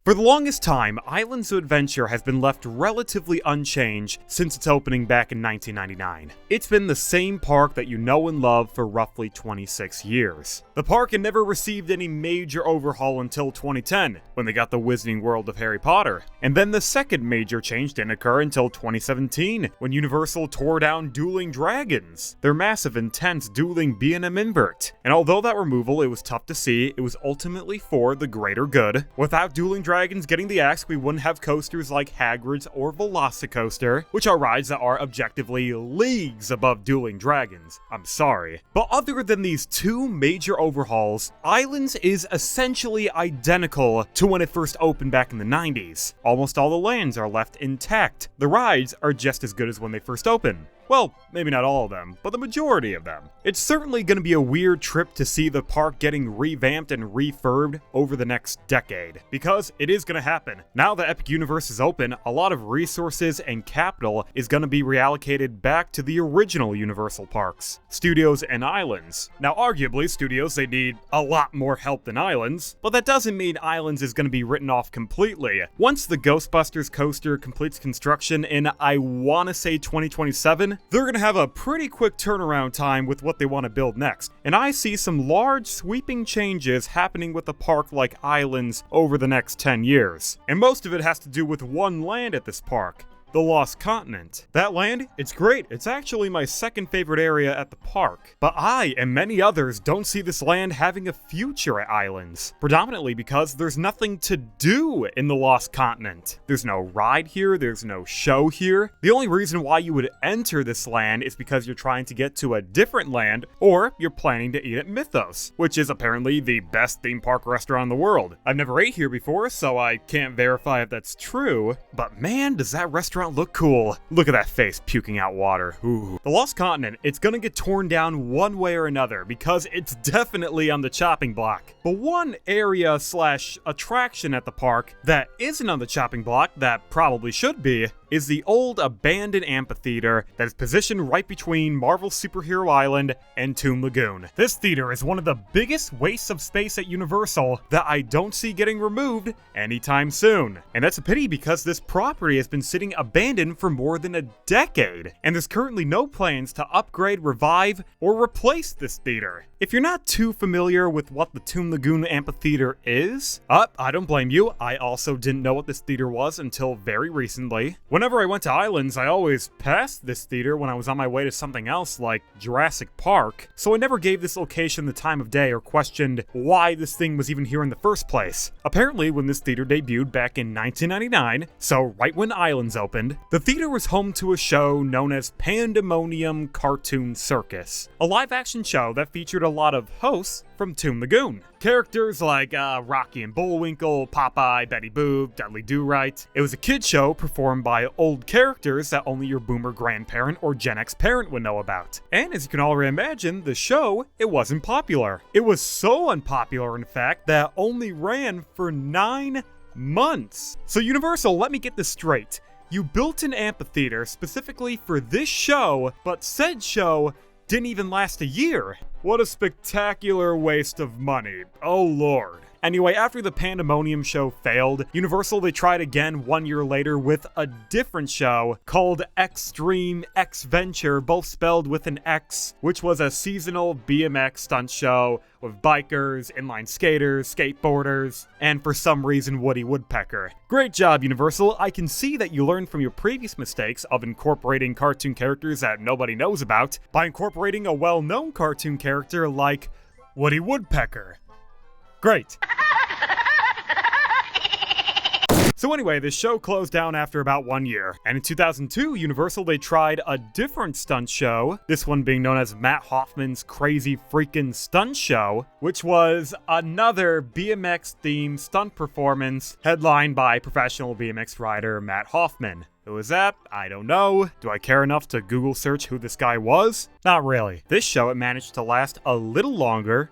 For the longest time, Islands of Adventure has been left relatively unchanged since its opening back in 1999. It's been the same park that you know and love for roughly 26 years. The park had never received any major overhaul until 2010, when they got the Wizarding World of Harry Potter. And then the second major change didn't occur until 2017, when Universal tore down Dueling Dragons, their massive, intense dueling B&M invert. And although that removal, it was tough to see, it was ultimately for the greater good. Without Dueling Dragons getting the axe, we wouldn't have coasters like Hagrid's or Velocicoaster, which are rides that are objectively leagues above Dueling Dragons. I'm sorry. But other than these two major overhauls, Islands is essentially identical to when it first opened back in the 90s. Almost all the lands are left intact. The rides are just as good as when they first opened. Well, maybe not all of them, but the majority of them. It's certainly going to be a weird trip to see the park getting revamped and refurbed over the next decade, because it is going to happen. Now that Epic Universe is open, a lot of resources and capital is going to be reallocated back to the original Universal parks, Studios and Islands. Now, arguably, Studios, they need a lot more help than Islands, but that doesn't mean Islands is going to be written off completely. Once the Ghostbusters coaster completes construction in, I want to say 2027, they're going to have a pretty quick turnaround time with what they want to build next. And I see some large sweeping changes happening with a park like Islands over the next 10 years. And most of it has to do with one land at this park. The Lost Continent. That land, it's great. It's actually my second favorite area at the park. But I and many others don't see this land having a future at Islands. Predominantly because there's nothing to do in the Lost Continent. There's no ride here, there's no show here. The only reason why you would enter this land is because you're trying to get to a different land, or you're planning to eat at Mythos, which is apparently the best theme park restaurant in the world. I've never ate here before, so I can't verify if that's true, but man, does that restaurant look cool. Look at that face puking out water. Ooh. The Lost Continent, it's gonna get torn down one way or another because it's definitely on the chopping block. But one area slash attraction at the park that isn't on the chopping block, that probably should be, is the old abandoned amphitheater that is positioned right between Marvel Superhero Island and Toon Lagoon. This theater is one of the biggest wastes of space at Universal that I don't see getting removed anytime soon. And that's a pity because this property has been sitting abandoned for more than a decade, and there's currently no plans to upgrade, revive, or replace this theater. If you're not too familiar with what the Toon Lagoon Amphitheater is, I don't blame you. I also didn't know what this theater was until very recently. Whenever I went to Islands, I always passed this theater when I was on my way to something else like Jurassic Park, so I never gave this location the time of day or questioned why this thing was even here in the first place. Apparently, when this theater debuted back in 1999, so right when Islands opened, the theater was home to a show known as Pandemonium Cartoon Circus, a live-action show that featured a lot of hosts from Toon Lagoon. Characters like Rocky and Bullwinkle, Popeye, Betty Boop, Dudley Do-Right. It was a kid show performed by old characters that only your boomer grandparent or Gen X parent would know about. And as you can already imagine, the show, it wasn't popular. It was so unpopular, in fact, that only ran for 9 months. So Universal, let me get this straight. You built an amphitheater specifically for this show, but said show didn't even last a year. What a spectacular waste of money. Oh lord. Anyway, after the Pandemonium show failed, Universal, they tried again 1 year later with a different show called Extreme X Venture, both spelled with an X, which was a seasonal BMX stunt show with bikers, inline skaters, skateboarders, and for some reason Woody Woodpecker. Great job, Universal. I can see that you learned from your previous mistakes of incorporating cartoon characters that nobody knows about by incorporating a well-known cartoon character like Woody Woodpecker. Great. So anyway, the show closed down after about 1 year, and in 2002, Universal, they tried a different stunt show, this one being known as Matt Hoffman's Crazy Freakin' Stunt Show, which was another BMX-themed stunt performance headlined by professional BMX rider Matt Hoffman. Who was that? I don't know. Do I care enough to Google search who this guy was? Not really. This show, it managed to last a little longer,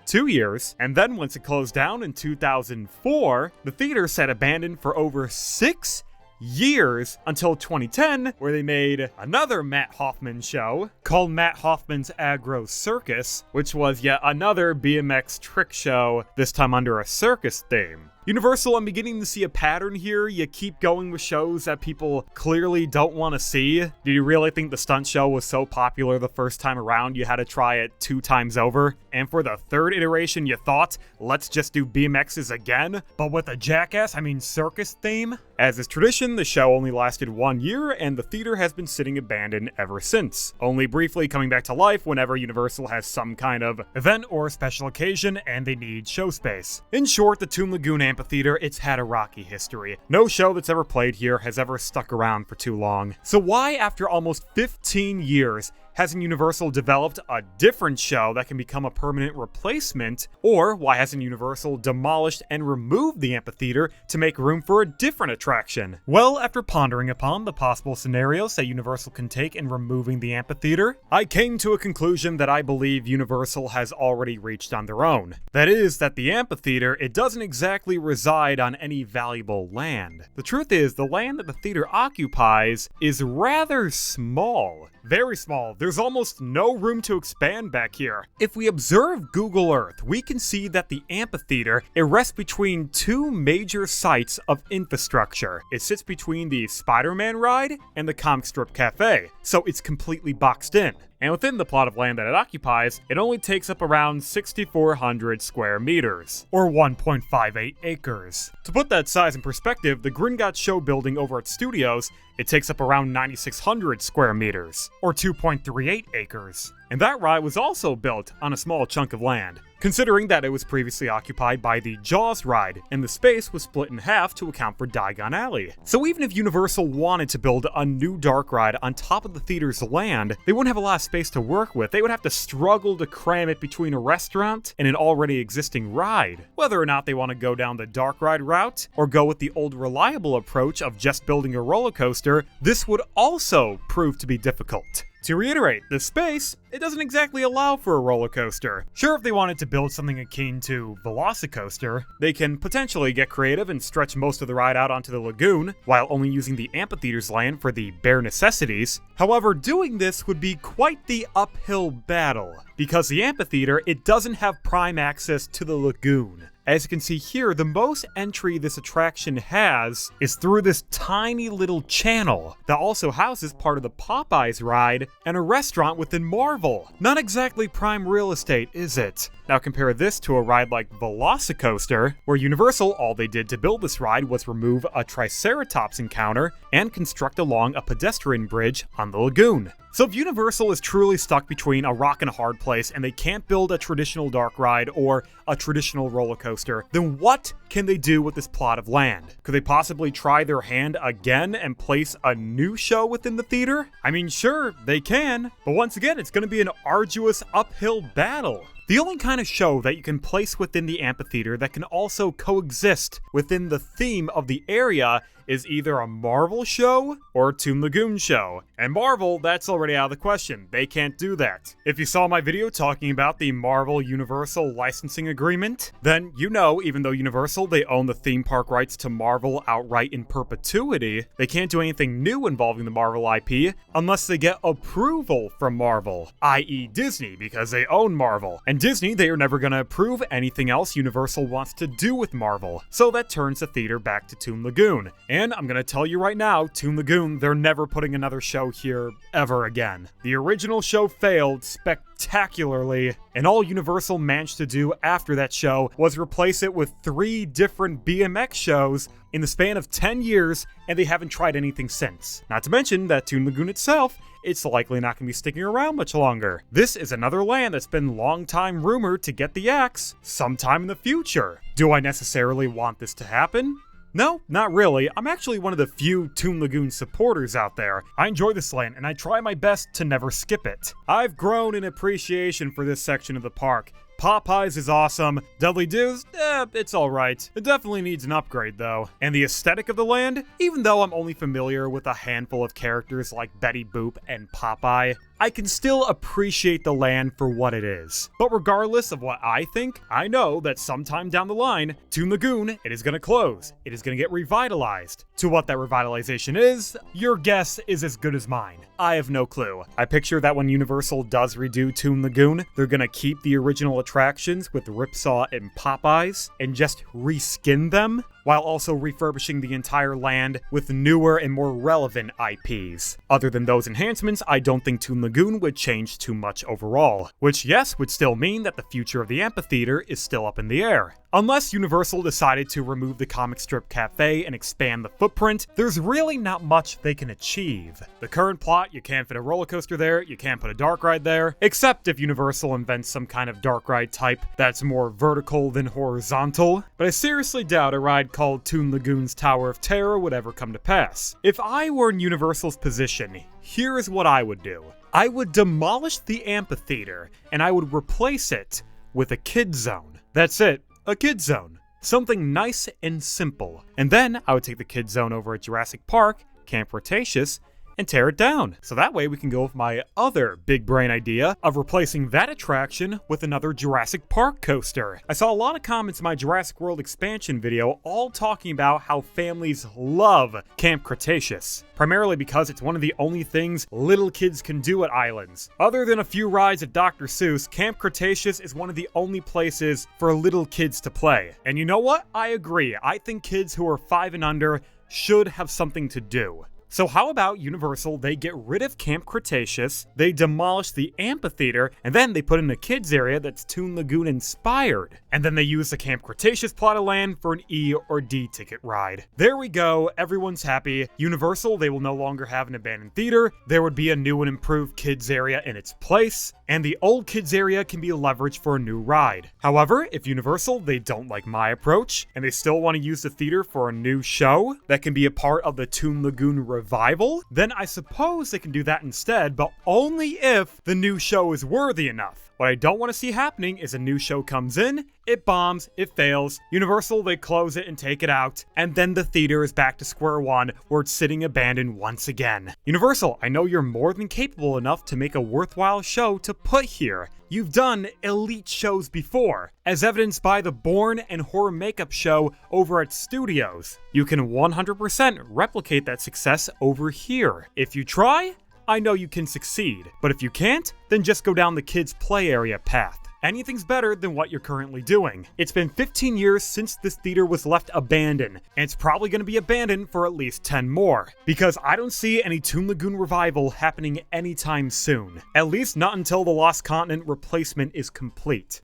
2 years, and then once it closed down in 2004, the theater sat abandoned for over 6 years until 2010, where they made another Matt Hoffman show called Matt Hoffman's Aggro Circus, which was yet another BMX trick show, this time under a circus theme. Universal, I'm beginning to see a pattern here. You keep going with shows that people clearly don't want to see. Do you really think the stunt show was so popular the first time around you had to try it 2 times over? And for the 3rd iteration you thought, let's just do BMXs again, but with a circus theme? As is tradition, the show only lasted 1 year, and the theater has been sitting abandoned ever since, only briefly coming back to life whenever Universal has some kind of event or special occasion and they need show space. In short, the Toon Lagoon Amphitheater, it's had a rocky history. No show that's ever played here has ever stuck around for too long. So why, after almost 15 years, hasn't Universal developed a different show that can become a permanent replacement? Or why hasn't Universal demolished and removed the amphitheater to make room for a different attraction? Well, after pondering upon the possible scenarios that Universal can take in removing the amphitheater, I came to a conclusion that I believe Universal has already reached on their own. That is, that the amphitheater, it doesn't exactly reside on any valuable land. The truth is, the land that the theater occupies is rather small. Very small. There's almost no room to expand back here. If we observe Google Earth, we can see that the amphitheater, it rests between 2 major sites of infrastructure. It sits between the Spider-Man ride and the comic strip cafe, so it's completely boxed in. And within the plot of land that it occupies, it only takes up around 6,400 square meters, or 1.58 acres. To put that size in perspective, the Gringotts show building over at Studios, it takes up around 9,600 square meters, or 2.38 acres. And that ride was also built on a small chunk of land, considering that it was previously occupied by the Jaws ride, and the space was split in half to account for Diagon Alley. So even if Universal wanted to build a new dark ride on top of the theater's land, they wouldn't have a lot of space to work with. They would have to struggle to cram it between a restaurant and an already existing ride. Whether or not they want to go down the dark ride route, or go with the old reliable approach of just building a roller coaster, this would also prove to be difficult. To reiterate, the space, it doesn't exactly allow for a roller coaster. Sure, if they wanted to build something akin to Velocicoaster, they can potentially get creative and stretch most of the ride out onto the lagoon, while only using the amphitheater's land for the bare necessities. However, doing this would be quite the uphill battle, because the amphitheater, it doesn't have prime access to the lagoon. As you can see here, the most entry this attraction has is through this tiny little channel that also houses part of the Popeyes ride and a restaurant within Marvel. Not exactly prime real estate, is it? Now compare this to a ride like Velocicoaster, where Universal, all they did to build this ride was remove a Triceratops encounter and construct along a pedestrian bridge on the lagoon. So if Universal is truly stuck between a rock and a hard place and they can't build a traditional dark ride or a traditional roller coaster, then what can they do with this plot of land? Could they possibly try their hand again and place a new show within the theater? I mean, sure, they can, but once again, it's going to be an arduous uphill battle. The only kind of show that you can place within the amphitheater that can also coexist within the theme of the area is either a Marvel show or a Toon Lagoon show. And Marvel, that's already out of the question. They can't do that. If you saw my video talking about the Marvel Universal licensing agreement, then you know, even though Universal, they own the theme park rights to Marvel outright in perpetuity, they can't do anything new involving the Marvel IP unless they get approval from Marvel, i.e. Disney, because they own Marvel. And Disney, they are never going to approve anything else Universal wants to do with Marvel. So that turns the theater back to Toon Lagoon. And I'm gonna tell you right now, Toon Lagoon, they're never putting another show here ever again. The original show failed spectacularly, and all Universal managed to do after that show was replace it with 3 different BMX shows in the span of 10 years, and they haven't tried anything since. Not to mention that Toon Lagoon itself, it's likely not going to be sticking around much longer. This is another land that's been long time rumored to get the axe sometime in the future. Do I necessarily want this to happen? No, not really. I'm actually one of the few Toon Lagoon supporters out there. I enjoy this land, and I try my best to never skip it. I've grown in appreciation for this section of the park. Popeyes is awesome. Dudley Do's, it's alright. It definitely needs an upgrade though. And the aesthetic of the land, even though I'm only familiar with a handful of characters like Betty Boop and Popeye, I can still appreciate the land for what it is. But regardless of what I think, I know that sometime down the line, Toon Lagoon, it is going to close. It is going to get revitalized. To what that revitalization is, your guess is as good as mine. I have no clue. I picture that when Universal does redo Toon Lagoon, they're going to keep the original attractions with Ripsaw and Popeyes and just reskin them, while also refurbishing the entire land with newer and more relevant IPs. Other than those enhancements, I don't think Toon Lagoon would change too much overall, which yes, would still mean that the future of the amphitheater is still up in the air. Unless Universal decided to remove the comic strip cafe and expand the footprint, there's really not much they can achieve. The current plot, you can't fit a roller coaster there, you can't put a dark ride there, except if Universal invents some kind of dark ride type that's more vertical than horizontal, but I seriously doubt a ride called Toon Lagoon's Tower of Terror would ever come to pass. If I were in Universal's position, here is what I would do. I would demolish the amphitheater, and I would replace it with a kid zone. That's it. A kid zone. Something nice and simple. And then I would take the kid zone over at Jurassic Park, Camp Cretaceous, and tear it down. So that way we can go with my other big brain idea of replacing that attraction with another Jurassic Park coaster. I saw a lot of comments in my Jurassic World expansion video all talking about how families love Camp Cretaceous, primarily because it's one of the only things little kids can do at islands. Other than a few rides at Dr. Seuss, Camp Cretaceous is one of the only places for little kids to play. And you know what? I agree. I think kids who are 5 and under should have something to do. So how about Universal, they get rid of Camp Cretaceous, they demolish the amphitheater, and then they put in a kids area that's Toon Lagoon inspired. And then they use the Camp Cretaceous plot of land for an E or D ticket ride. There we go, everyone's happy. Universal, they will no longer have an abandoned theater, there would be a new and improved kids area in its place, and the old kids area can be leveraged for a new ride. However, if Universal, they don't like my approach, and they still want to use the theater for a new show that can be a part of the Toon Lagoon revival, then I suppose they can do that instead, but only if the new show is worthy enough. What I don't want to see happening is a new show comes in, it bombs, it fails, Universal, they close it and take it out, and then the theater is back to square one where it's sitting abandoned once again. Universal, I know you're more than capable enough to make a worthwhile show to put here. You've done elite shows before, as evidenced by the Bourne and Horror Makeup show over at Studios. You can 100% replicate that success over here. If you try, I know you can succeed, but if you can't, then just go down the kids' play area path. Anything's better than what you're currently doing. It's been 15 years since this theater was left abandoned, and it's probably going to be abandoned for at least 10 more, because I don't see any Toon Lagoon revival happening anytime soon. At least not until the Lost Continent replacement is complete.